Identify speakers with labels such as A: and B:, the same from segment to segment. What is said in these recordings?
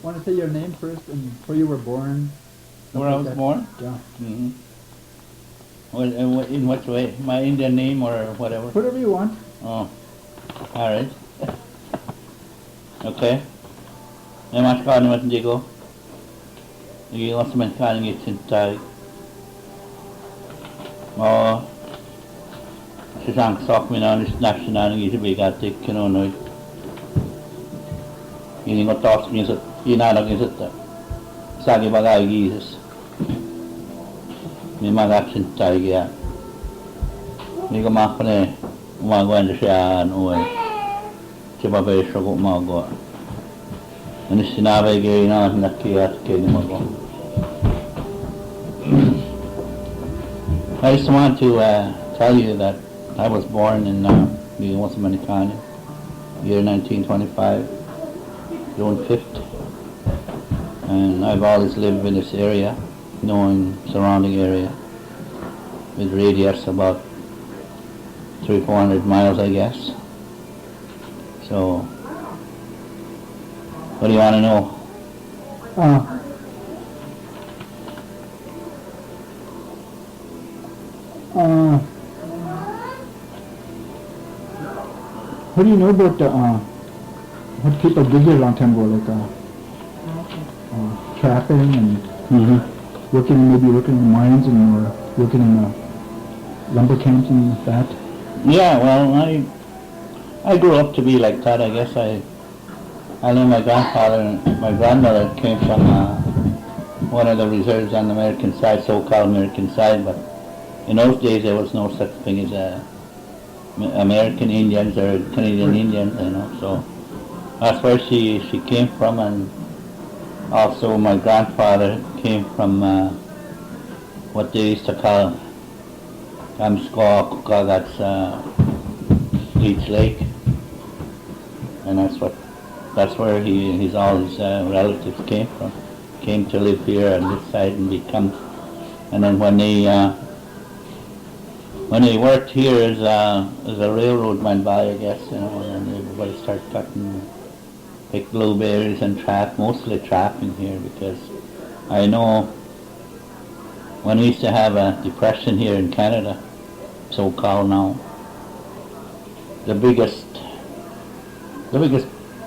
A: Want to say your name first and where you were born?
B: Where I was born?
A: Yeah.
B: Mm-hmm. Well, in what way? My Indian name or whatever?
A: Whatever you want.
B: Oh, all right. Okay. Namaskar, Windigo. You also been calling it in Thai. Oh, she's on sock me now, it's national, and you should be got to, you know. You know, toss me, so you know, is it? Sagi bagay Jesus. May mga action tayo kaya. Hindi ko makapane umagawa na siya uwi. Siya pa ba siya ko umagawa. Ano sinabi kayo na nakiyat kayo ni Mago. I just want to tell you that I was born in the Ojibwe, year 1925, June 5th. And I've always lived in this area, knowing surrounding area, with radius about 300-400 miles, I guess. So, what do you want to know?
A: What do you know about what people did here a long time ago, like trapping and working in the mines and working in lumber camps and that?
B: Yeah, well, I grew up to be like that. I guess I know my grandfather and my grandmother came from one of the reserves on the American side, so-called American side, but in those days there was no such thing as American Indians or Canadian Indians, you know. So that's where she came from, and also my grandfather came from what they used to call Kamsqua, that's Leech Lake, and that's where all his relatives came from. Came to live here on this side and and then when they worked here as a railroad went by, I guess, you know, and everybody started pick blueberries and mostly trapping here, because I know when we used to have a depression here in Canada, so-called now, the biggest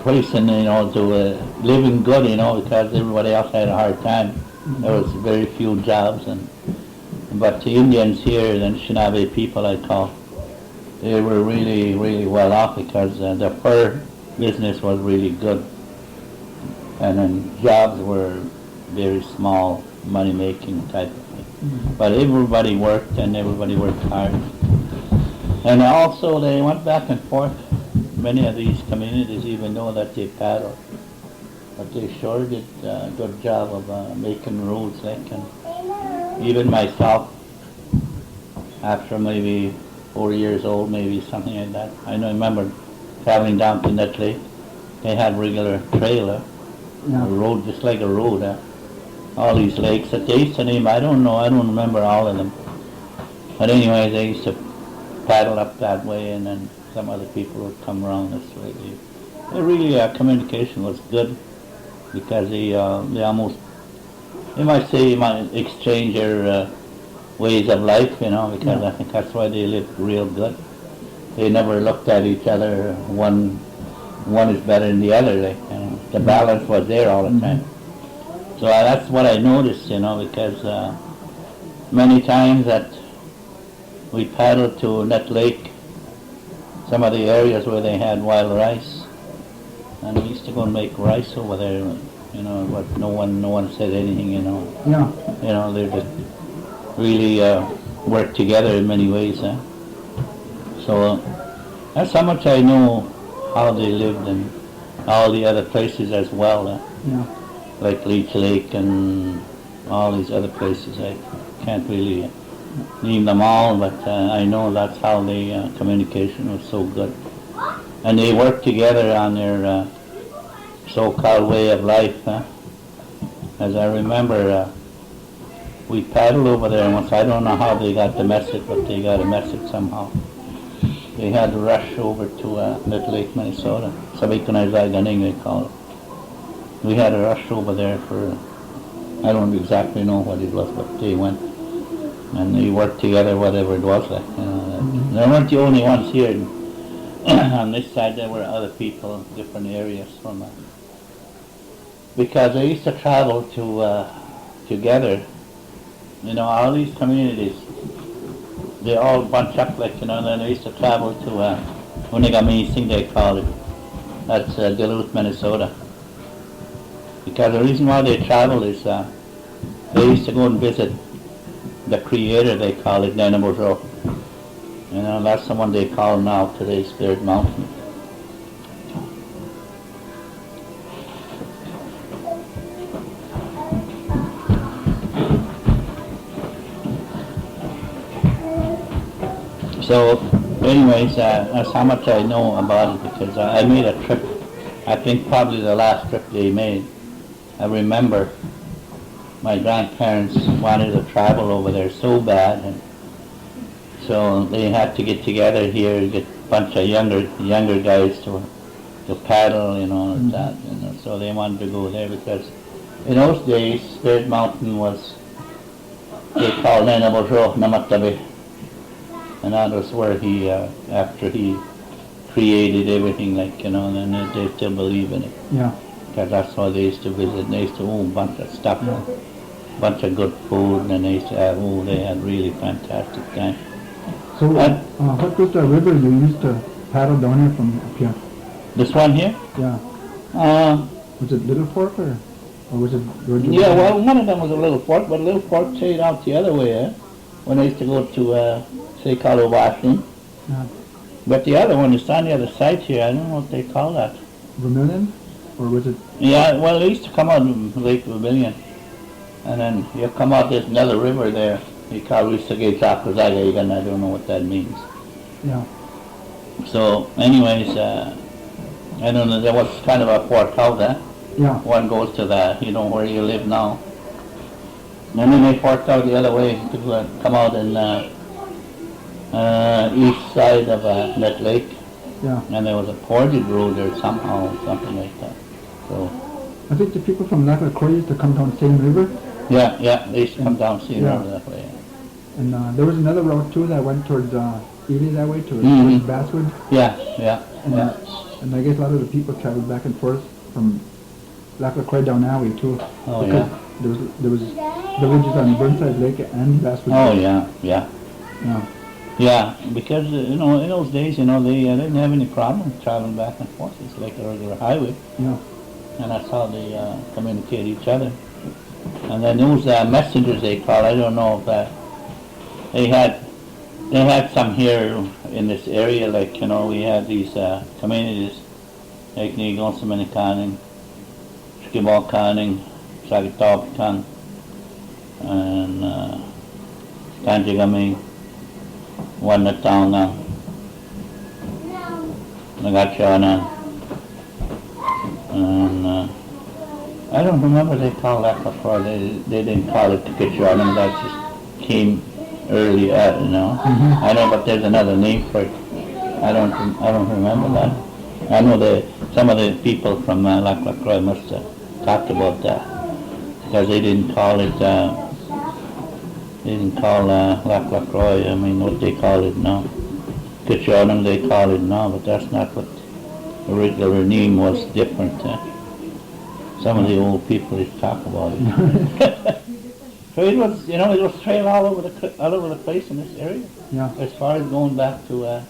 B: place in, you know, to living good, you know, because everybody else had a hard time. There was very few jobs, but the Indians here, the Anishinaabe people I call, they were really, really well off, because the fur business was really good, and then jobs were very small, money-making type of thing. But everybody worked, and everybody worked hard. And also they went back and forth. Many of these communities, even though that they paddled, but they sure did a good job of making roads. Even myself, after maybe 4 years old, maybe something like that, I remember traveling down to that lake. They had regular trailer, a road, just like a road. All these lakes that they used to name, I don't remember all of them. But anyway, they used to paddle up that way, and then some other people would come around this way. They really, communication was good, because they almost, they might exchange their ways of life, you know, because I think that's why they lived real good. They never looked at each other, one is better than the other, like, you know. The balance was there all the time. So that's what I noticed, you know, because many times that we paddled to that lake, some of the areas where they had wild rice, and we used to go and make rice over there, you know, but no one said anything, you know.
A: Yeah.
B: You know, they just really worked together in many ways. So that's how much I know how they lived in all the other places as well, like Leech Lake and all these other places. I can't really name them all, but I know that's how the communication was so good. And they worked together on their so-called way of life. As I remember, we paddled over there once. I don't know how they got the message, but they got a message somehow. They had to rush over to Little Lake, Minnesota. Sabi ko na Zaganing, they call it. we had a rush over there for, I don't exactly know what it was, but they went and they worked together, whatever it was like. They weren't the only ones here. On this side there were other people in different areas from because they used to travel to together. All these communities, they all bunch up like, and then they used to travel to Windigo, they call it. That's Duluth, Minnesota. Because the reason why they travel is they used to go and visit the creator, they call it, Nanabujo. That's the one they call now today Spirit Mountain. So, anyways, that's how much I know about it, because I made a trip, I think probably the last trip they made. I remember my grandparents wanted to travel over there so bad, and so they had to get together here, get a bunch of younger guys to paddle, and that, so they wanted to go there because in those days Spirit Mountain was, they called Nanabujo Namatabe, and that was where he, after he created everything, like, and they still believe in it.
A: Yeah.
B: Because that's why they used to visit, and they used to own a bunch of stuff, a bunch of good food, and they used to have, they had really fantastic time.
A: So, what was the river you used to paddle down here from up here?
B: This one here?
A: Yeah. Was it Little Fork or was it?
B: Yeah, well, one of them was a Little Fork, but Little Fork stayed out the other way, when I used to go to, say, call it Washington.
A: Yeah.
B: But the other one is on the other side here. I don't know what they call that.
A: Vermilion? Or was it?
B: Yeah, well, they used to come out of Lake Vermilion. And then you come out, there's another river there. They call Risagay, and I don't know what that means.
A: Yeah.
B: So, anyways, I don't know, there was kind of a fork out there.
A: Yeah.
B: One goes to the, where you live now. And then they forked out the other way to come out in east side of that lake.
A: Yeah.
B: And there was a portage road there somehow, something like that. So.
A: I think the people from Lac La Croix used to come down the same river.
B: Yeah, they used to come down Sea River that way.
A: And there was another route too that went towards Ely that way, towards Basswood.
B: Yeah.
A: And I guess a lot of the people traveled back and forth from Lac La Croix down that way too.
B: Oh, yeah.
A: There was villages on Burnside Lake and Basswood.
B: Oh, yeah.
A: Yeah.
B: Yeah, because, in those days, they didn't have any problem traveling back and forth. It's like a regular highway.
A: Yeah.
B: And that's how they communicate each other. And then those messengers they call, I don't know if they had some here in this area, like, we had these communities, like Nigonsamanikaning, Skibalkaning, Sagitopkan, and Kanjigami, Wanatanga, Nagachana, and I don't remember they called that before. They didn't call it Tikachana, that just came early, I know, but there's another name for it. I don't remember that. I know some of the people from Lac La Croix must have talked about that, because they didn't call it, Lac La Croix, I mean, what they call it now. Kitchonam they call it now, but that's not what the regular name was, different. Some of the old people used to talk about it. So it was, it was trail all over the place in this area.
A: Yeah.
B: As far as going back to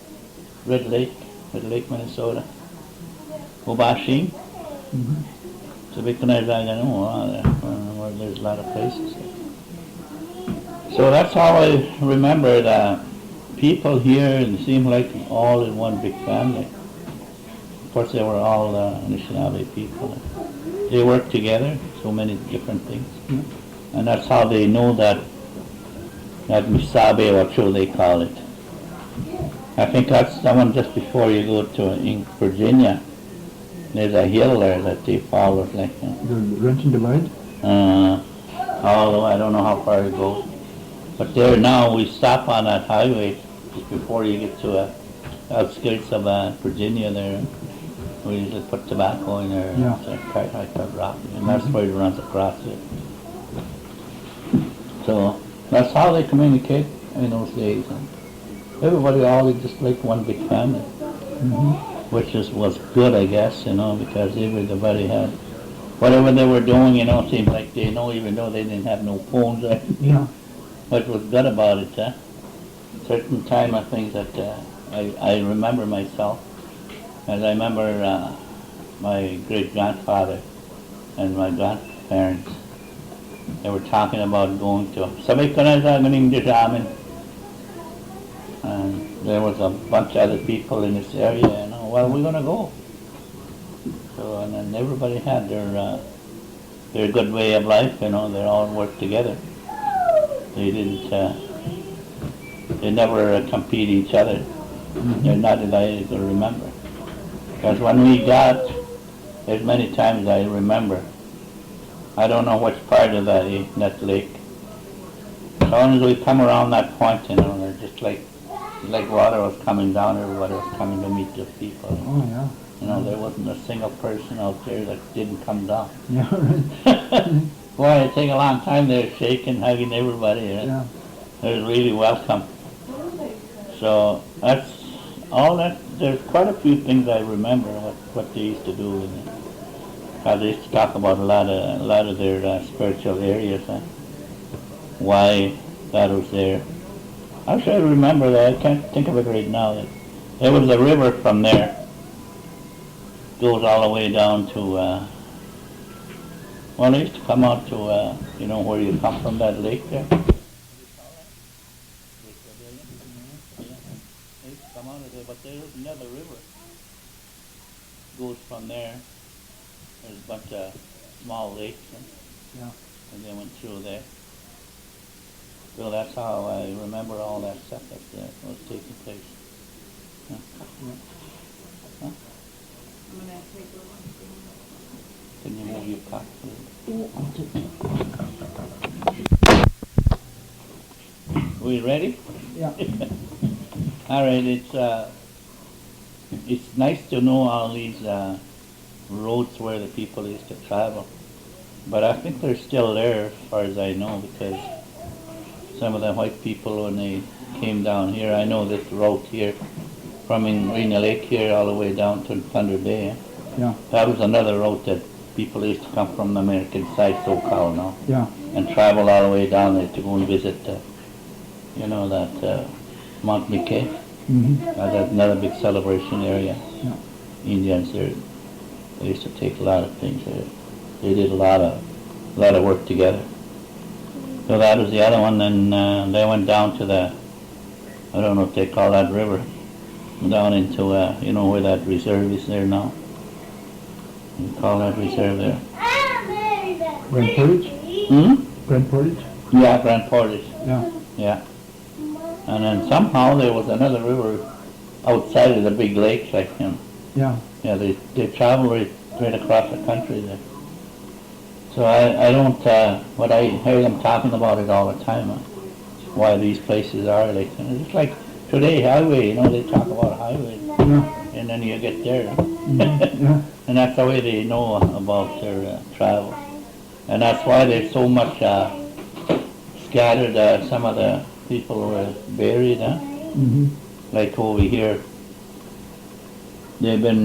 B: Red Lake, Minnesota. Obashing. So because I know where there's a lot of places. So that's how I remember that people here, and it seemed like all in one big family. Of course, they were all Anishinaabe people. They worked together, so many different things. And that's how they know that Misabe, or so they call it. I think that's the one just before you go to Virginia. There's a hill there that they follow, like
A: The Wrench and Divide?
B: Although I don't know how far it goes. But there now, we stop on that highway just before you get to outskirts of Virginia there. We usually put tobacco in there,
A: Yeah.
B: and quite like that rock, and that's where it runs across it. So that's how they communicate in those days. And everybody always just like one big family, which was good, I guess, because everybody had whatever they were doing, it seemed like they know, even though they didn't have no phones.
A: Yeah.
B: What was good about it, certain time of things that I remember myself, as I remember my great-grandfather and my grandparents, they were talking about going to, sabi ko na sa ganing di sa amin. And there was a bunch of other people in this area, well, we're going to go. So, and then everybody had their good way of life, they all worked together. They didn't, they never compete each other. They're not that I could remember. Because when we got, there's many times I remember, I don't know which part of that lake. As long as we come around that point, they're just like water was coming down, everybody was coming to meet the people.
A: Oh, yeah.
B: There wasn't a single person out there that didn't come down.
A: Yeah, right.
B: Boy, it take a long time. They're shaking, hugging everybody.
A: Yeah.
B: They're really welcome. So that's all that. There's quite a few things I remember what they used to do. They used to talk about a lot of their spiritual areas. Why that was there. I should remember that. I can't think of it right now. There was a river from there. Goes all the way down to, well, they used to come out to, where you come from, that lake there. They used to come out of there, but there's another river. Goes from there. There's a bunch of small lakes,
A: Yeah.
B: and they went through there. So that's how I remember all that stuff that was taking place. Huh? Huh?
C: I'm going to take a look.
B: Can you move your cup, please? We ready?
A: Yeah.
B: All right. It's nice to know all these roads where the people used to travel, but I think they're still there as far as I know, because some of the white people, when they came down here, I know this road here from Marina Lake here all the way down to Thunder Bay.
A: Yeah.
B: That was another road that people used to come from the American side, so-called now,
A: Yeah.
B: and travel all the way down there to go and visit, that Mount McKay. That's another big celebration area.
A: Yeah.
B: Indians there, they used to take a lot of things there. They did a lot of work together. So that was the other one, and they went down to the, I don't know if they call that river, down into, where that reserve is there now. You call that reserve there?
A: Grand Portage? Grand Portage?
B: Yeah, Grand Portage.
A: Yeah.
B: Yeah. And then somehow there was another river outside of the big lakes,
A: Yeah.
B: Yeah, they travel right across the country there. So I don't, but I hear them talking about it all the time, why these places are like, it's just like today, highway, they talk about highway,
A: Yeah.
B: and then you get there,
A: Yeah.
B: and that's the way they know about their travel. And that's why there's so much scattered, some of the people were buried, like over here. They've been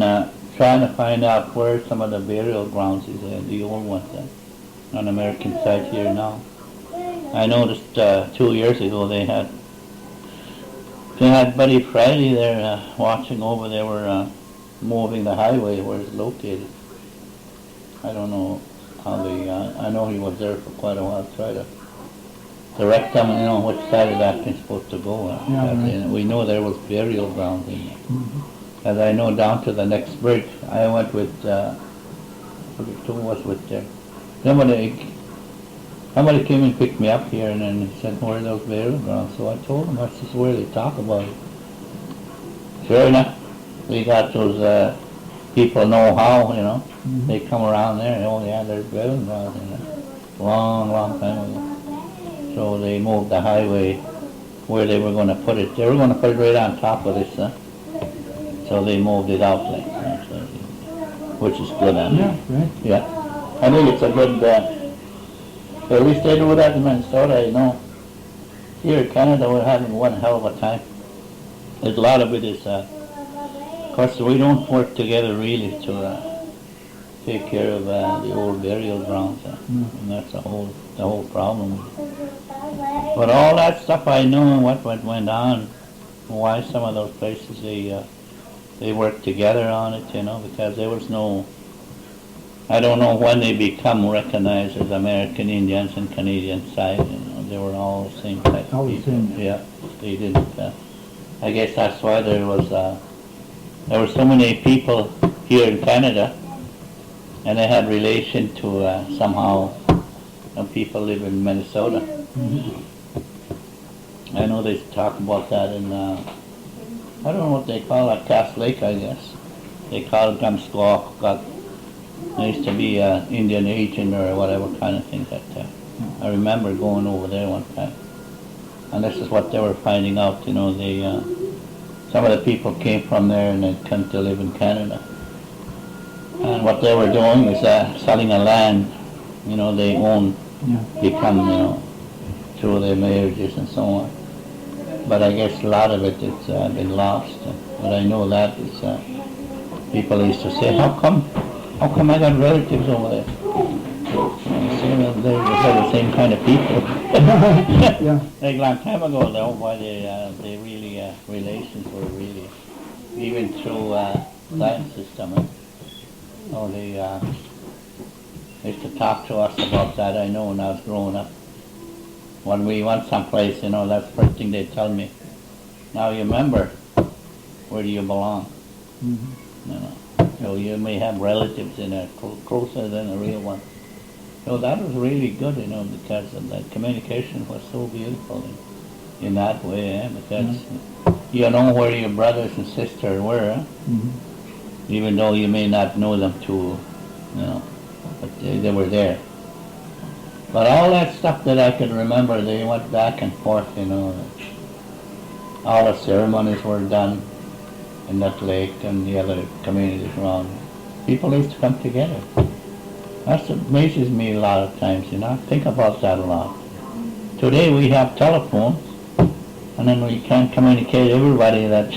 B: trying to find out where some of the burial grounds is, the old ones on the American side here now. I noticed 2 years ago they had Buddy Friday there watching over. They were moving the highway where it's located. I don't know how they, I know he was there for quite a while, try to direct them, which side of that thing's supposed to go.
A: Right.
B: We know there was burial grounds in there. As I know, down to the next bridge, I went with, who was with there? Somebody came and picked me up here, and then he said, where are those burial grounds? So I told him, that's just where they talk about it. Sure enough, we got those people know how, they come around there, oh yeah, there's burial grounds in there. Long, long time ago. So they moved the highway where they were going to put it. They were going to put it right on top of this, so they moved it out like that. So which is good on
A: Yeah,
B: me.
A: right.
B: Yeah. I think it's a good, at least they do that in Minnesota, you know. Here in Canada, we're having one hell of a time. There's a lot of it is, of course, we don't work together really to take care of the old burial grounds, and that's the whole problem. But all that stuff I know and what went on, why some of those places they worked together on it, you know, because there was no, I don't know when they become recognized as American Indians and Canadian side, you know, they were all the same type of
A: All the
B: people.
A: same.
B: Yeah, they didn't, I guess that's why there were so many people here in Canada, and they had relation to somehow some people live in Minnesota. I know they talk about that in, I don't know what they call it, Cass Lake, I guess. They call it Gamsquawk. There used to be an Indian agent or whatever kind of thing that I remember going over there one time. And this is what they were finding out, you know, they, some of the people came from there and they come to live in Canada. And what they were doing is selling a land, you know, they own, become, you know, through their marriages and so on. But I guess a lot of it it's been lost. But I know that is, people used to say, how come I got relatives over there? They're the same kind of people.
A: Yeah.
B: Like a long time ago, though, why they really, relations were really, even through land system. Oh, they used to talk to us about that, I know, when I was growing up. When we went someplace, you know, that's the first thing they'd tell me. Now you remember, where do you belong? You know, so you may have relatives in there closer than a real one. So that was really good, you know, because the communication was so beautiful in that way, because you know where your brothers and sisters were, even though you may not know them too, you know, but they were there. But all that stuff that I could remember, they went back and forth, you know. All the ceremonies were done in that lake and the other communities around. People used to come together. That amazes me a lot of times, you know. I think about that a lot. Today we have telephones, and then we can't communicate everybody that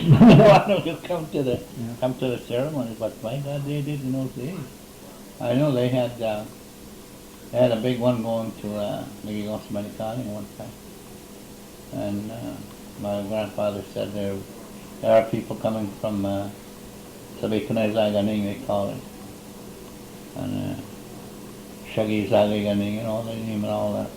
B: want to come to the ceremonies. But my God, they did in those days. I know they had a big one going to Windigo County one time, and my grandfather said there are people coming from Sabikanay-Zaganing, they call it, and Shaggy Zaganing, you know, the name and all that.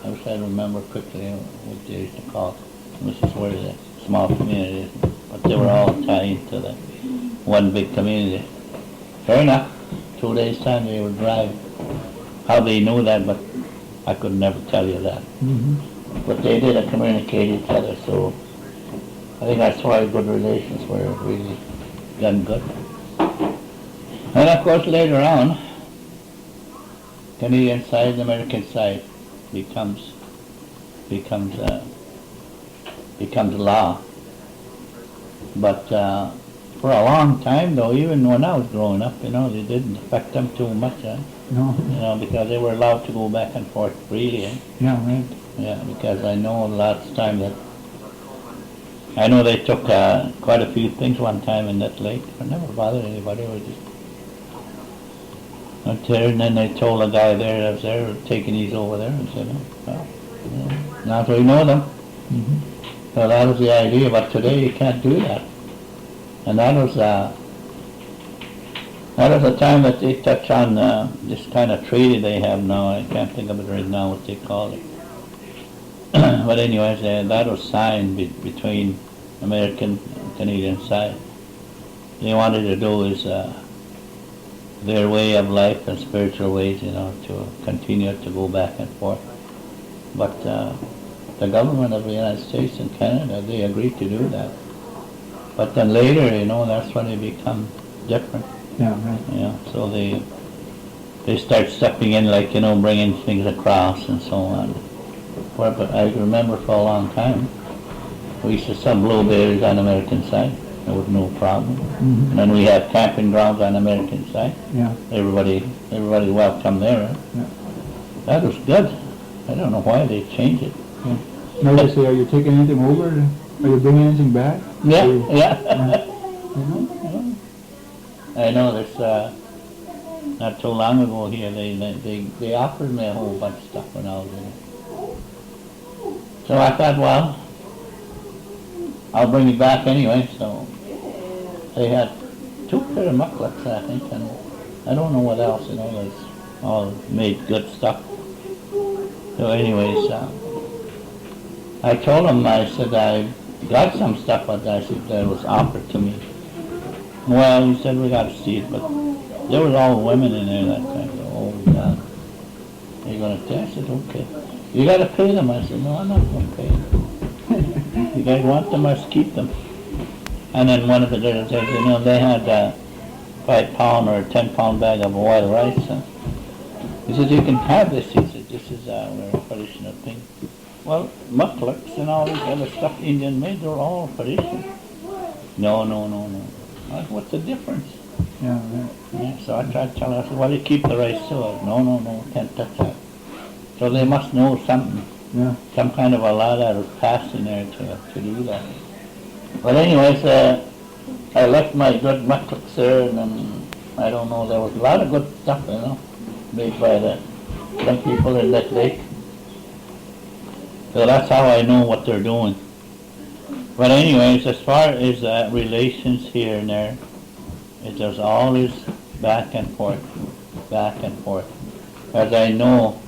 B: I wish I remember quickly what they used to call it. This is where the small community is, but they were all tied into the one big community. Fair enough. 2 days time they would drive. How they knew that, but I could never tell you that. But they did communicate each other, so I think that's why good relations were really done good. And of course later on, Canadian side, the American side becomes law. But for a long time though, even when I was growing up, you know, they didn't affect them too much,
A: No.
B: you know, because they were allowed to go back and forth freely.
A: Yeah, right.
B: Yeah, because I know last time that, I know they took quite a few things one time in that lake, but never bothered anybody. It was just went there, and then they told a guy there that was there, taking these over there, and said, oh, well, now we know them. So that was the idea, but today you can't do that. And that was the time that they touch on this kind of treaty they have now. I can't think of it right now what they call it. But anyways, that was signed between American and Canadian side. They wanted to do is their way of life and spiritual ways, you know, to continue to go back and forth. But the government of the United States and Canada, they agreed to do that. But then later, you know, that's when they become different.
A: Yeah, right.
B: Yeah, so they start stepping in, like, you know, bringing things across and so on. But I remember for a long time, we used to sell blueberries on the American side. There was no problem.
A: Mm-hmm.
B: And then we had camping grounds on the American side.
A: Yeah.
B: Everybody welcome there. Huh?
A: Yeah.
B: That was good. I don't know why they changed it.
A: Yeah. Now they say, are you taking anything over? Are you bringing anything back?
B: Yeah,
A: You
B: yeah.
A: know?
B: I know there's, not too long ago here, they offered me a whole bunch of stuff when I was in it. So I thought, well, I'll bring it back anyway, so they had 2 pair of mucklets, I think, and I don't know what else, there's all made good stuff. So anyways, I told him, I said, I got some stuff, but I said, that was offered to me. Well, he said, we got to see it, but there was all women in there that time. Oh, God. You're going to test it? Okay. You got to pay them. I said, no, I'm not going to pay them. You guys want them, let's keep them. And then one of the girls said, they had a 5-pound or 10-pound bag of boiled rice. He said, you can have this. He said, this is our traditional thing. Well, mucklets and all this other stuff Indian made, they're all traditional. No. What's the difference?
A: Yeah.
B: Yeah, so I tried to tell her, I said, well, you keep the rice too. No, can't touch that. So they must know something.
A: Yeah.
B: Some kind of a law that was passed in there to do that. But anyways, I left my good mucklets there, and then, I don't know, there was a lot of good stuff, made by some people in that lake. So that's how I know what they're doing. But anyways, as far as relations here and there, there's always back and forth. As I know,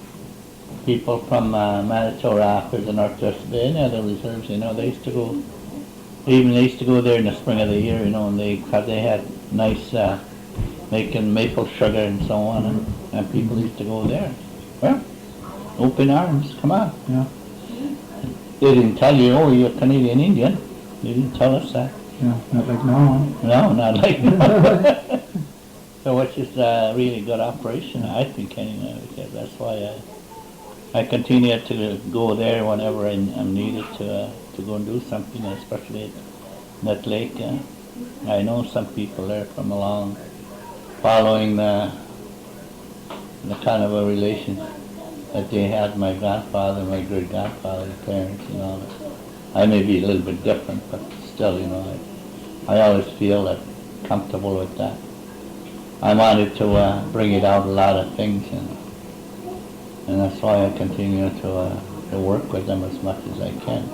B: people from Manitou Rapids and North West Bay and other reserves, they used to go, they used to go there in the spring of the year, and because they had nice making maple sugar and so on, and people used to go there. Well, open arms, come on.
A: Yeah.
B: They didn't tell you, oh, you're a Canadian Indian. They didn't tell us that.
A: Yeah, not like now.
B: No, not like that. So it's just a really good operation, I think, anyway, because that's why I continue to go there whenever I'm needed to go and do something, especially at that lake. I know some people there from along, following the kind of a relation that they had, my grandfather, my great-grandfather, parents, I may be a little bit different, but still, I always feel that comfortable with that. I wanted to bring it out a lot of things, and that's why I continue to work with them as much as I can.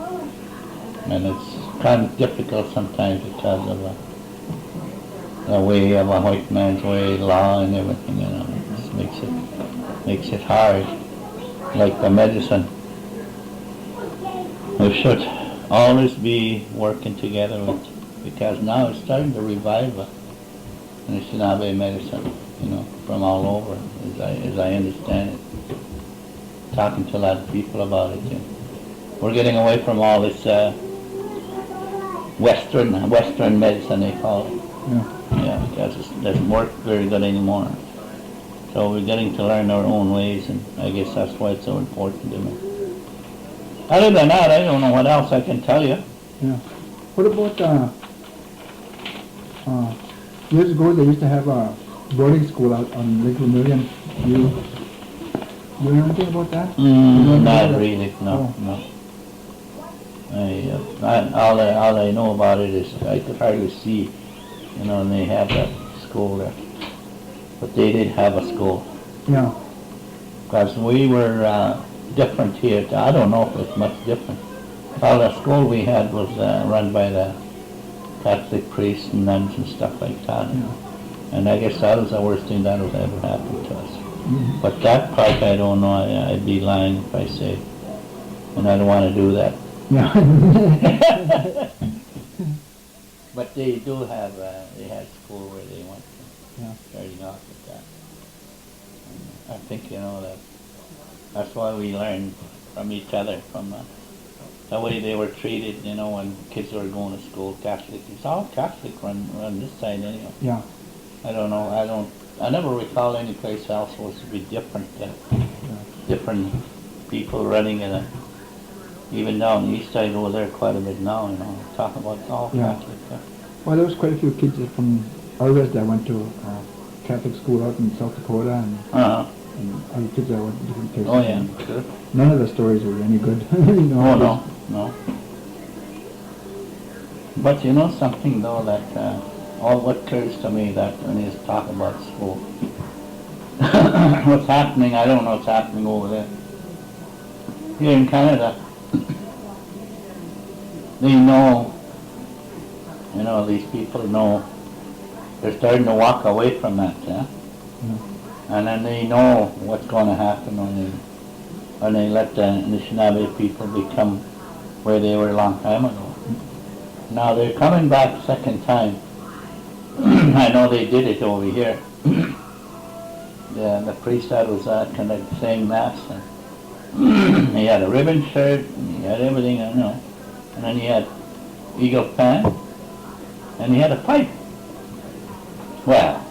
B: And it's kind of difficult sometimes because of the way of a white man's way, law and everything, it makes it hard. Like the medicine, we should always be working together with, because now it's starting to revive in the Shinabe medicine, from all over, as I understand it. Talking to a lot of people about it. We're getting away from all this Western medicine, they call it. Yeah, because it doesn't work very good anymore. So we're getting to learn our own ways, and I guess that's why it's so important to me. Other than that, I don't know what else I can tell you.
A: Yeah. What about, years ago they used to have a boarding school out on Lake Vermilion. You know anything about that?
B: Not really, no. All I know about it is I could hardly see, and they have that school there. But they did have a school.
A: Yeah.
B: Because we were different here. I don't know if it's much different. Well, the school we had was run by the Catholic priests and nuns and stuff like that.
A: Yeah.
B: And I guess that was the worst thing that would ever happen to us.
A: Mm-hmm.
B: But that part I don't know. I'd be lying if I say. And I don't want to do that.
A: Yeah.
B: But they do have, they had school where they went.
A: Yeah.
B: Starting off with that. And I think, that's why we learn from each other, from the way they were treated, when kids were going to school, Catholic. It's all Catholic run this side anyway.
A: Yeah.
B: I don't know, I never recall any place else was to be different, different people running it. Even down east I go there quite a bit now, talk about all
A: Yeah.
B: Catholic.
A: Well, there was quite a few kids from others that went to Catholic school out in South Dakota and other kids that went to different places.
B: Oh yeah, sure.
A: None of the stories were any good. You know,
B: Oh no, no. But you know something though, that all what occurs to me that when you talk about school, what's happening, I don't know what's happening over there. Here in Canada, they know, you know, these people know, they're starting to walk away from that, yeah? And then they know what's going to happen when they let the Anishinaabe people become where they were a long time ago. Now they're coming back second time. I know they did it over here. The priest that was kind of saying mass, and he had a ribbon shirt, and he had everything, you know, and then he had eagle fan, and he had a pipe. Well,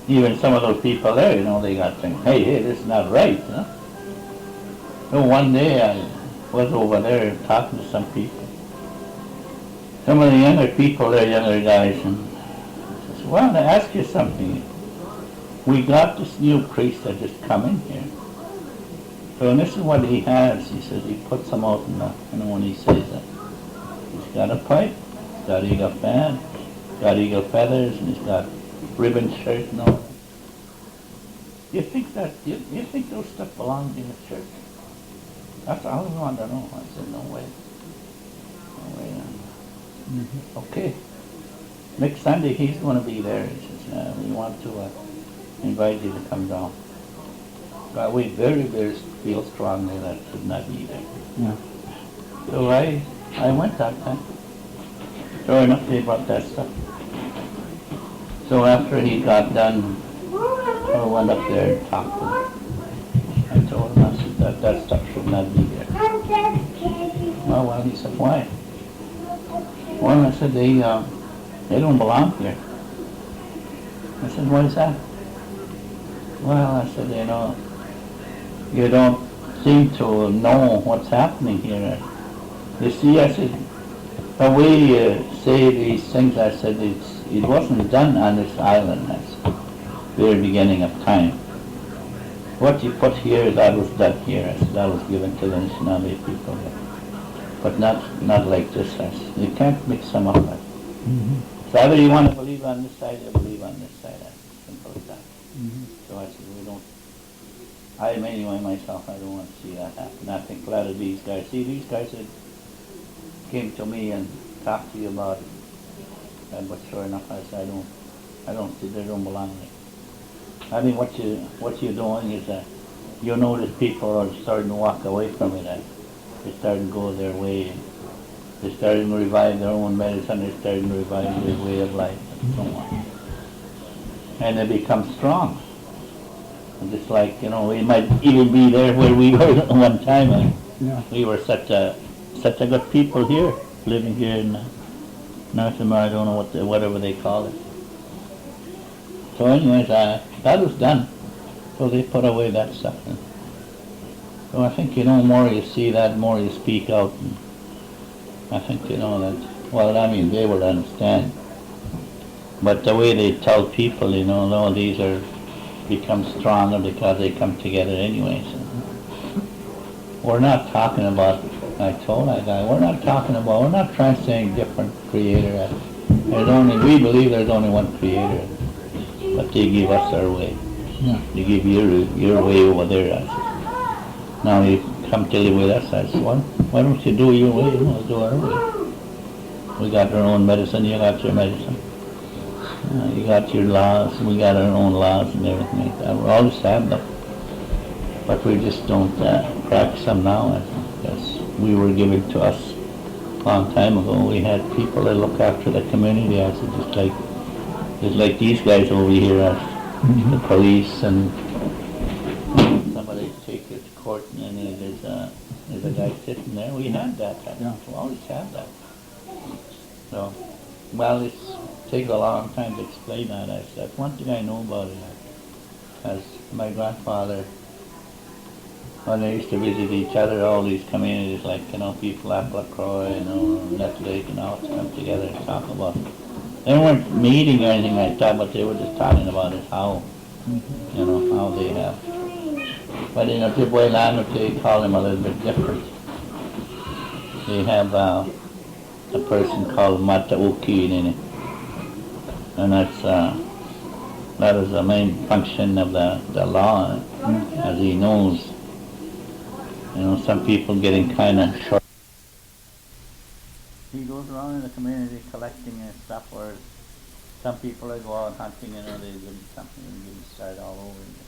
B: even some of those people there, you know, they got thinking, hey, this is not right, you know. So one day I was over there talking to some people. Some of the younger people there, younger guys, and I said, well, to ask you something. We got this new priest that just come in here. So and this is what he has. He says he puts them out in the, you know, when he says that. He's got a pipe, he's got eagle fan, he's got eagle feathers, and he's got ribbon shirt and all. You think that, you think those stuff belongs in the church? That's all I want to know. I said, no way. No way. Okay. Next Sunday he's going to be there. He says, we want to invite you to come down. But we very, very feel strongly that should not be there.
A: Yeah.
B: So I went that time. Sure enough, they brought that stuff. So after he got done, I went up there and talked to him. I told him, I said, that stuff should not be there. Well, he said, why? Well, I said, they don't belong here. I said, why is that? Well, I said, you know, you don't seem to know what's happening here. You see, I said, the way you say these things, I said, it wasn't done on this island at the very beginning of time. What you put here, that was done here. I said, that was given to the Anishinaabe people. But not like this. I said, you can't mix them up. So either you want to believe on this side or believe on this side. That's simple as that. So I said, anyway, myself, I don't want to see that happen. I think a lot of these guys, see, these guys that came to me and talked to you about it. But sure enough, I said, I don't see, they don't belong there. I think what you're doing is that you notice people are starting to walk away from it. They're starting to go their way. They're starting to revive their own medicine. They're starting to revive their way of life and so on. And they become strong. And just like, you know, we might even be there where we were at one time.
A: Yeah.
B: We were such a good people here, living here in North America. I don't know whatever they call it. So anyways, that was done. So they put away that stuff. So I think, you know, more you see that, more you speak out. And I think, you know, that, well, I mean, they will understand. But the way they tell people, you know, no, these are become stronger because they come together anyway. So we're not talking about, I told that guy, we're not trying to say different creator. We believe there's only one creator, but they give us our way.
A: Yeah.
B: They give your way over there. I said, now you come to live with us. I said, well, why don't you do your way? We'll do our way. We got our own medicine, you got your medicine. You got your laws, we got our own laws and everything like that. We always have them. But we just don't practice them now, I think, because we were given to us a long time ago. We had people that look after the community. I said, just like these guys over here, the police, and somebody take it to court, and there's a guy sitting there. We had that.
A: Yeah.
B: We always have that. So, well, it takes a long time to explain that. That's one thing I know about it. As my grandfather when they used to visit each other, all these communities like, people at LaCroix, Nut Lake and all to come together and talk about. They weren't meeting or anything like that, but they were just talking about it, how, how they have. But in Ojibwe language, they call them a little bit different. They have a person called Matauki in it. And that is the main function of the law, as he knows. Some people getting kind of short. He goes around in the community collecting and stuff, or some people that go out hunting, they give him something and give him start all over again.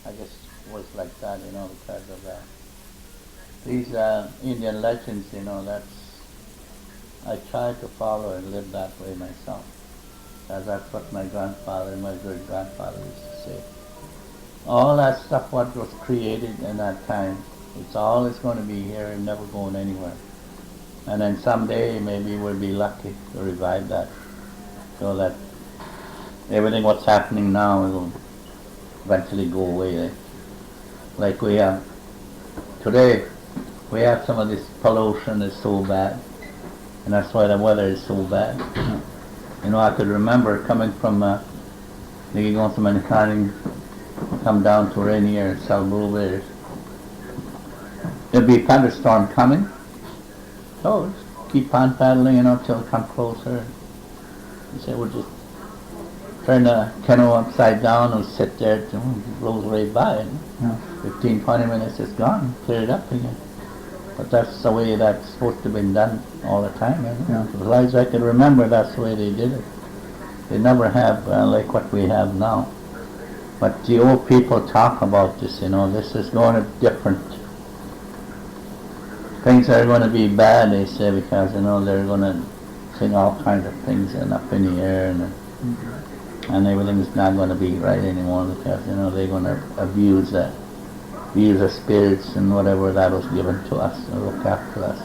B: I guess it was like that, because of these Indian legends, I tried to follow and live that way myself. Because that's what my grandfather and my great-grandfather used to say. All that stuff what was created in that time, it's always going to be here and never going anywhere. And then someday maybe we'll be lucky to revive that, so that everything what's happening now will eventually go away. Like we have today, we have some of this pollution is so bad, and that's why the weather is so bad. I could remember coming from Windigo, come down to Rainier and sell blueberries. There'd be a thunderstorm coming, so just keep on paddling, till it come closer. You say, we'll just turn the canoe upside down and sit there till it blows right by. And 15, 20 minutes, it's gone, clear it up again. But that's the way that's supposed to be done all the time. As long as I can remember, that's the way they did it. They never have like what we have now. But the old people talk about this, this is going to different. Things are going to be bad, they say, because, they're going to sing all kinds of things up in the air, and everything's not going to be right anymore, because, they're going to abuse the spirits and whatever that was given to us to look after us.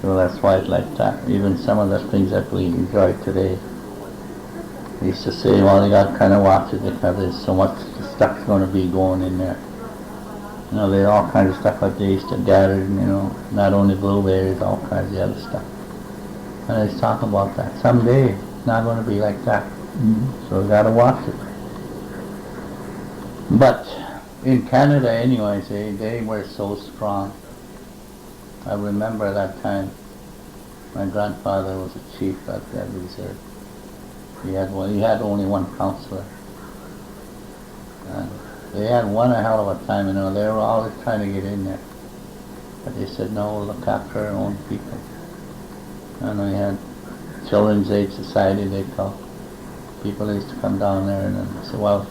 B: So that's why it's like that. Even some of the things that we enjoy today, they used to say, well, you got to kind of watch it because there's so much stuff's going to be going in there. There's all kinds of stuff that they used to gather, not only blueberries, all kinds of other stuff. And I was talking about that. Someday, it's not going to be like that. So we got to watch it. But in Canada, anyways, they were so strong. I remember that time my grandfather was a chief at that reserve. He had only one counselor. And they had one a hell of a time, they were always trying to get in there. But they said, no, we'll look after our own people. And we had Children's Aid Society, they call. People used to come down there and say, well,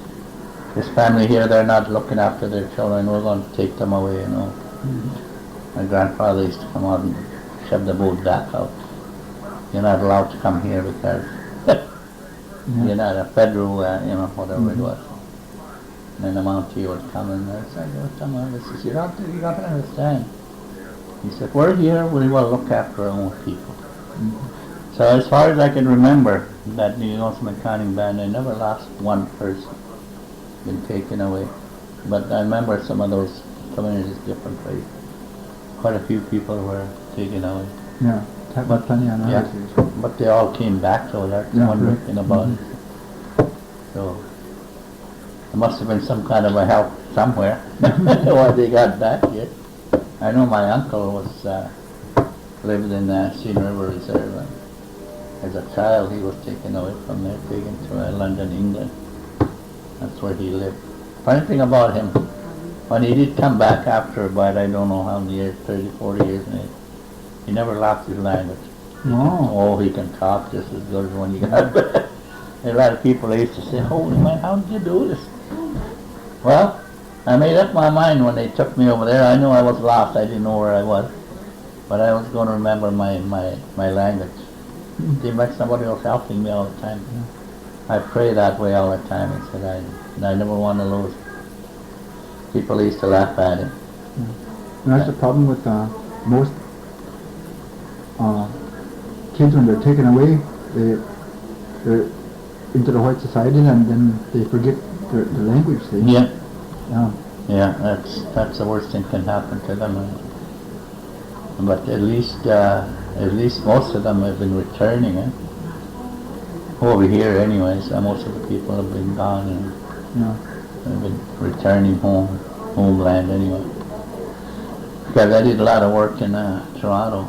B: this family here, they're not looking after their children, we're going to take them away, My grandfather used to come out and shove the boat back out. You're not allowed to come here because you're not a federal, whatever it was. And then the Mountie would come and I said, he said, you got to understand. He said, we're here, we will look after our own people. So as far as I can remember, that the Ultimate Counting Band, they never lost one person been taken away. But I remember some of those communities different ways. Quite a few people were taken away.
A: Yeah, but plenty of
B: yeah. But they all came back, so that's one thing about it. So there must have been some kind of a help somewhere why they got back here. I know my uncle was lived in Seine River Reserve. And as a child, he was taken away from there, taken to London, England. That's where he lived. Funny thing about him, when he did come back after about, I don't know how many years, 30, 40 years, he never lost his language.
A: No.
B: Oh, he can talk just as good as when he got back. A lot of people used to say, holy man, how did you do this? Well, I made up my mind when they took me over there. I knew I was lost. I didn't know where I was. But I was going to remember my language. It seemed like somebody was helping me all the time. I pray that way all the time. I said, I never want to lose. People used to laugh at it.
A: That's the problem with most kids when they're taken away. They're into the white society and then they forget the language.
B: Yeah. Yeah, that's the worst thing can happen to them. But at least most of them have been returning. Over here, anyways, most of the people have been gone and
A: Yeah.
B: have been returning homeland anyway. Because I did a lot of work in Toronto.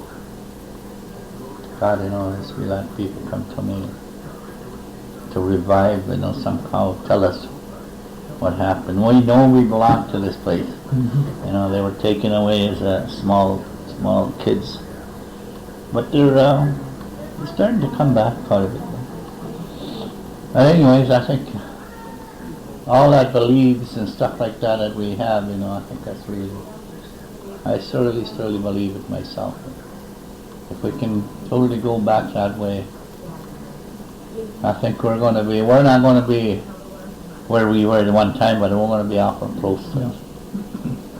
B: God, there's a lot of people come to me to revive, somehow tell us what happened. We know we belong to this place.
A: Mm-hmm.
B: They were taken away as small kids. But they're starting to come back quite a bit. But anyways, I think all that beliefs and stuff like that we have, I think that's really, I certainly believe it myself. If we can totally go back that way, I think we're not going to be where we were at one time, but we're going to be awful close to it.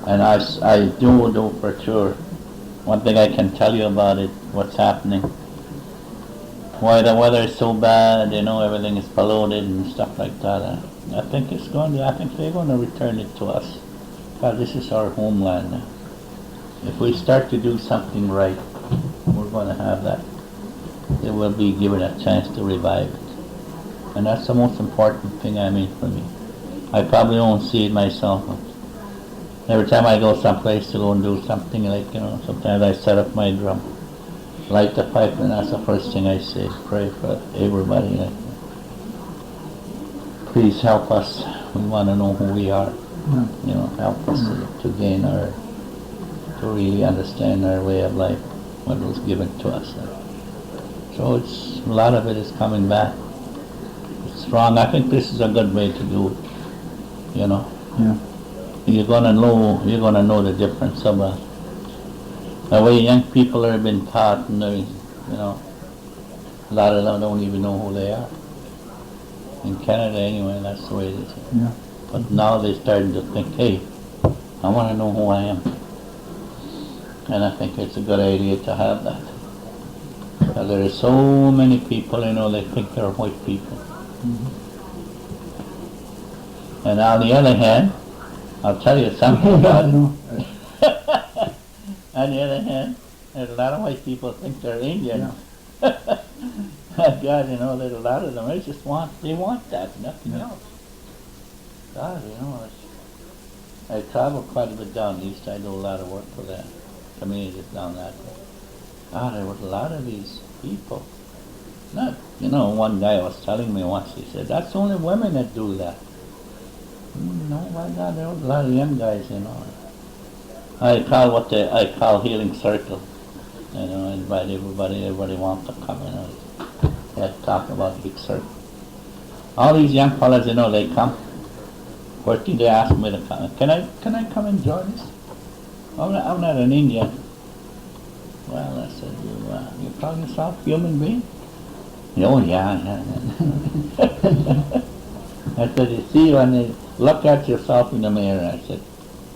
B: And I do know for sure, one thing I can tell you about it, what's happening, why the weather is so bad, everything is polluted and stuff like that. I think they're going to return it to us, because this is our homeland. If we start to do something right, we're going to have that. They will be given a chance to revive it. And that's the most important thing, for me. I probably won't see it myself. Every time I go someplace to go and do something, sometimes I set up my drum, light the pipe, and that's the first thing I say, pray for everybody. Please help us. We want to know who we are. Help us to gain to really understand our way of life, what was given to us. So a lot of it is coming back. It's strong. I think this is a good way to do it.
A: Yeah.
B: You're gonna know the difference of the way young people are being taught, and a lot of them don't even know who they are. In Canada, anyway, that's the way it is.
A: Yeah.
B: But now they're starting to think, hey, I want to know who I am. And I think it's a good idea to have that. Because there are so many people, they think they're white people.
A: Mm-hmm.
B: And on the other hand, I'll tell you something about it. On the other hand, there's a lot of white people think they're Indian.
A: Yeah.
B: God, there's a lot of them. They want that, nothing else. God, I travel quite a bit down east. I do a lot of work for the communities down that way. God, there was a lot of these people. One guy was telling me once, he said, that's only women that do that. No, my God, there was a lot of young guys, I call healing circle. Invite everybody wants to come, They had to talk about big circle. All these young fellas, they come. First thing they ask me to come. Can I come and join this? I'm not an Indian. Well, I said, you call yourself human being? Oh, yeah. I said, you see, when you look at yourself in the mirror, I said,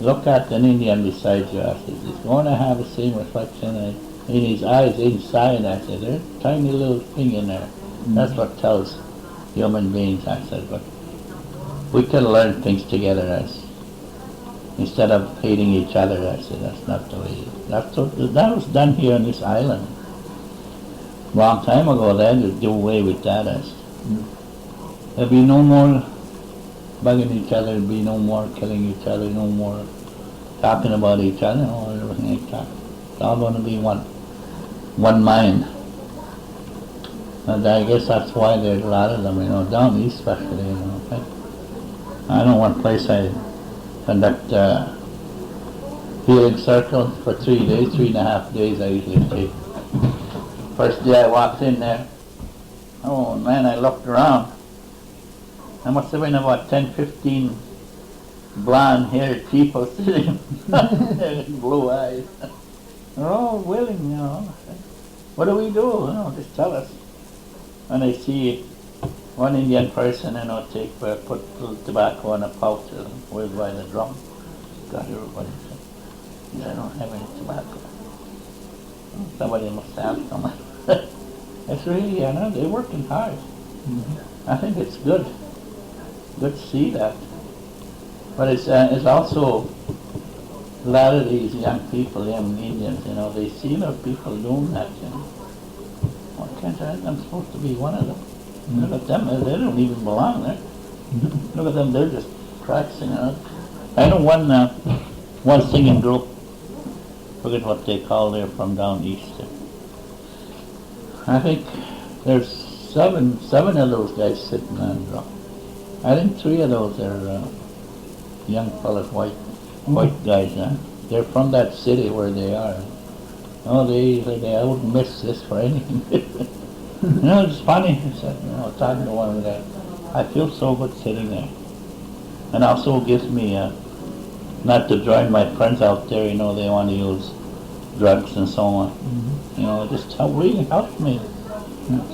B: look at an Indian beside you. I said, he's going to have the same reflection in his eyes inside. I said, there's a tiny little thing in there. That's what tells human beings. I said, but we can learn things together instead of hating each other. I said, that's not the way. That was done here on this island. Long time ago, they had to do away with that. I said, there'll be no more bugging each other, there'll be no more killing each other, no more talking about each other, everything like that. It's all going to be one mind. And I guess that's why there's a lot of them, down east especially, I know one place I conduct healing circles for 3 days, 3.5 days I usually take. First day I walked in there, oh man, I looked around. There must have been about 10, 15 blonde-haired people sitting with blue eyes. They're all willing, What do we do? Just tell us. And I see one Indian person, put a little tobacco in a pouch and wave by the drum. Got everybody said, I don't have any tobacco. Somebody must have some. It's really, they're working hard. I think it's good. Good to see that. But it's also a lot of these young people, young Indians, you know, they see their people doing that, you know. Why can't I'm supposed to be one of them? Look at them, they don't even belong there. Look at them, they're just practicing. I know one singing group, forget what they call, they're from down east. I think there's seven of those guys sitting on the drum. I think 3 of those are young fellas, white guys. They're from that city where they are. Oh, I wouldn't miss this for anything. You know, it's funny. I said, you know, talking to one of them, I feel so good sitting there. And also gives me, not to join my friends out there, you know, they want to use drugs and so on. You know, just really helped me.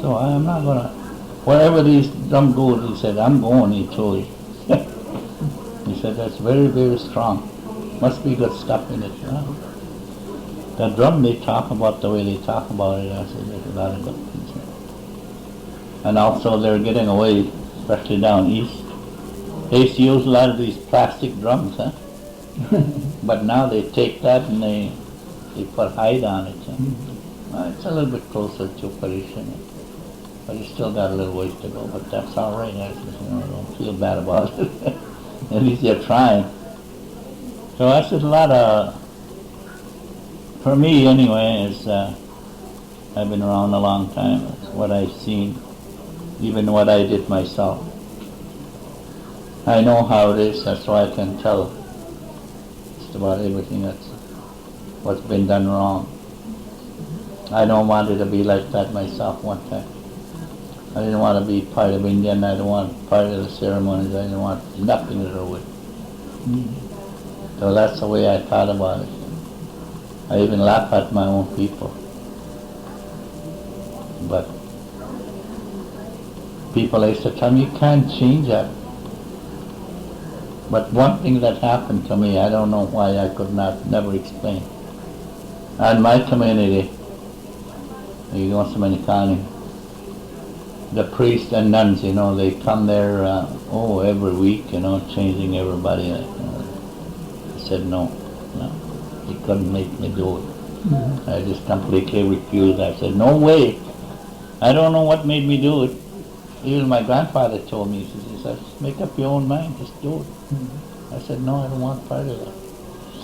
B: So I'm not going to, wherever these drum goes, he said, I'm going, he told me. He said, that's very, very strong. Must be good stuff in it, you know. The drum they talk about, the way they talk about it, I said, there's a lot of good things in it. And also they're getting away, especially down east. They used to use a lot of these plastic drums, but now they take that and they put hide on it. It's a little bit closer to Parisian, but you still got a little ways to go, but that's all right. I said, you know, don't feel bad about it. At least they're trying. So that's just a lot of, for me anyway, is I've been around a long time. It's what I've seen, even what I did myself. I know how it is, that's why I can tell just about everything what's been done wrong. I don't want it to be like that myself one time. I didn't want to be part of Indian, I didn't want part of the ceremonies, I didn't want nothing to do with it. So that's the way I thought about it. I even laugh at my own people. But people used to tell me, you can't change that. But one thing that happened to me, I don't know why I could never explain. And my community, you go to many county, the priests and nuns, you know, they come there, every week, you know, changing everybody. I said no, he couldn't make me do it. I just completely refused. I said, no way. I don't know what made me do it. Even my grandfather told me, he said, make up your own mind, just do it. I said, no, I don't want part of that.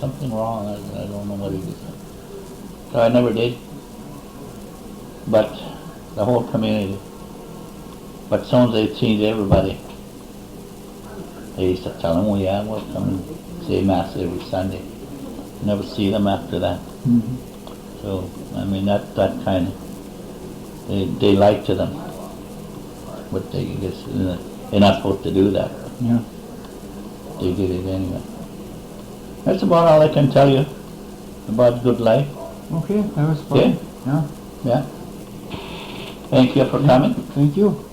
B: Something wrong, I don't know what it is. So I never did. But the whole community. But soon as they changed everybody, they used to tell them, well, yeah, we'll come and say Mass every Sunday. Never see them after that. So, I mean, that kind of, they lied to them. But they guess they're not supposed to do that.
A: Yeah.
B: They did it anyway. That's about all I can tell you about good life.
A: Okay, that was fun.
B: Yeah.
A: Yeah.
B: Yeah. Thank you for coming.
A: Thank you.